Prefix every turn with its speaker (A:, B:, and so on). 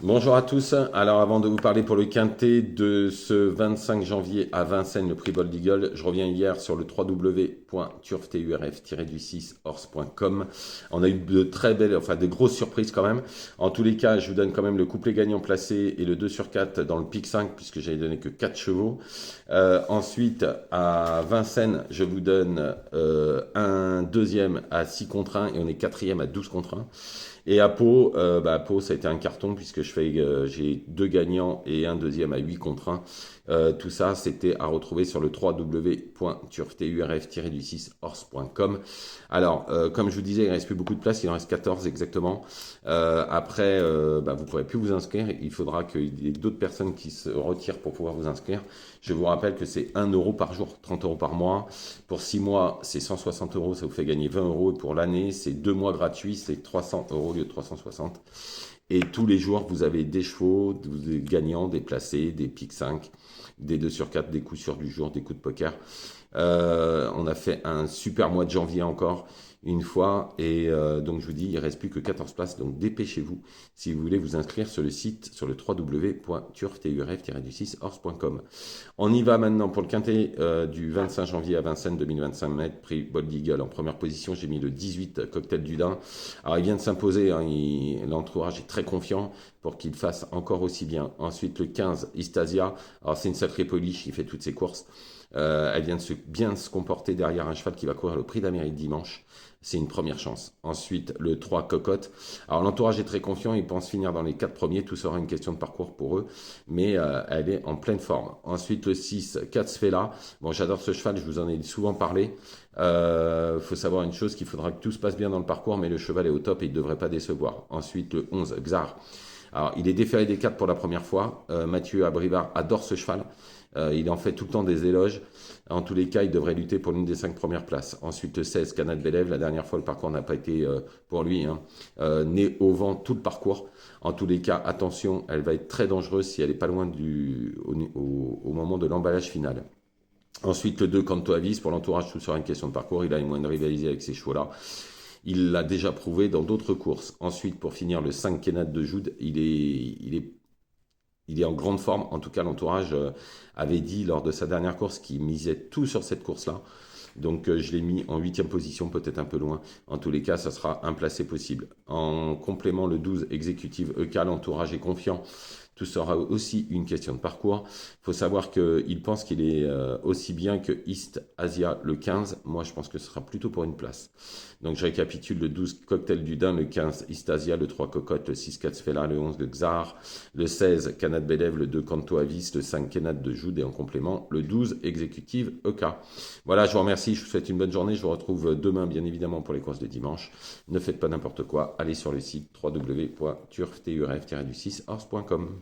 A: Bonjour à tous. Alors avant de vous parler pour le quintet de ce 25 janvier à Vincennes, le prix Bold Eagle, je reviens hier sur le www.turf-horse.com. On a eu de très belles, enfin de grosses surprises quand même. En tous les cas, je vous donne quand même le couplet gagnant placé et le 2 sur 4 dans le pic 5 puisque j'avais donné que 4 chevaux. Ensuite, à Vincennes, je vous donne un deuxième à 6 contre 1 et on est quatrième à 12 contre 1. Et à Pau, Pau, ça a été un carton puisque j'ai deux gagnants et un deuxième à 8 contre 1. Tout ça, c'était à retrouver sur le www.turf-horse.com. Alors, comme je vous disais, il ne reste plus beaucoup de place, il en reste 14 exactement. Après, vous ne pourrez plus vous inscrire. Il faudra qu'il y ait d'autres personnes qui se retirent pour pouvoir vous inscrire. Je vous rappelle que c'est 1 euro par jour, 30 euros par mois. Pour 6 mois, c'est 160 euros, ça vous fait gagner 20 euros. Et pour l'année, c'est 2 mois gratuits, c'est 300 euros au lieu de 360. Et tous les jours, vous avez des chevaux, des gagnants, des placés, des pics 5, des 2 sur 4, des coups sûrs du jour, des coups de poker. On a fait un super mois de janvier encore, une fois. Et donc, je vous dis, il ne reste plus que 14 places. Donc, dépêchez-vous si vous voulez vous inscrire sur le site, sur le www.turf-horse.com. On y va maintenant pour le quintet du 25 janvier à Vincennes 2025 mètres, prix Bold Eagle. En première position, j'ai mis le 18 Cocktail du Dain. Alors, il vient de s'imposer, hein, l'entourage est très confiant pour qu'il fasse encore aussi bien. Ensuite, le 15 Istasia. Alors, c'est une sacrée police, il fait toutes ses courses. Elle vient de bien se comporter derrière un cheval qui va courir le prix d'Amérique dimanche. C'est une première chance. Ensuite, le 3 Cocotte. Alors, l'entourage est très confiant. Ils pensent finir dans les 4 premiers. Tout sera une question de parcours pour eux. Mais elle est en pleine forme. Ensuite, le 6 Katzfela. Bon, j'adore ce cheval. Je vous en ai souvent parlé. Faut savoir une chose, qu'il faudra que tout se passe bien dans le parcours. Mais le cheval est au top et il ne devrait pas décevoir. Ensuite, le 11 Xar. Alors, il est déféré des 4 pour la première fois. Mathieu Abrivard adore ce cheval. Il en fait tout le temps des éloges. En tous les cas, il devrait lutter pour l'une des 5 premières places. Ensuite, le 16, Canad Belev. La dernière fois, le parcours n'a pas été pour lui. Hein. Né au vent tout le parcours. En tous les cas, attention, elle va être très dangereuse si elle n'est pas loin au moment de l'emballage final. Ensuite, le 2, Canto Avis. Pour l'entourage, tout sera une question de parcours. Il a les moyens de rivaliser avec ces chevaux-là. Il l'a déjà prouvé dans d'autres courses. Ensuite, pour finir, le 5, Kenad de Joude. Il est en grande forme. En tout cas, l'entourage avait dit lors de sa dernière course qu'il misait tout sur cette course-là. Donc, je l'ai mis en 8e position, peut-être un peu loin. En tous les cas, ça sera un placé possible. En complément, le 12, Exécutive EK, l'entourage est confiant. Tout sera aussi une question de parcours. Il faut savoir qu'il pense qu'il est aussi bien que East Asia le 15. Moi, je pense que ce sera plutôt pour une place. Donc, je récapitule le 12 Cocktail du Dain, le 15 East Asia, le 3 Cocotte, le 6 Katzfela, le 11 de Xar, le 16 Canad Belev, le 2 Canto Avis, le 5 Kenad de Joude et en complément le 12 Exécutive EK. Voilà, je vous remercie, je vous souhaite une bonne journée. Je vous retrouve demain, bien évidemment, pour les courses de dimanche. Ne faites pas n'importe quoi. Allez sur le site www.turf-horse.com.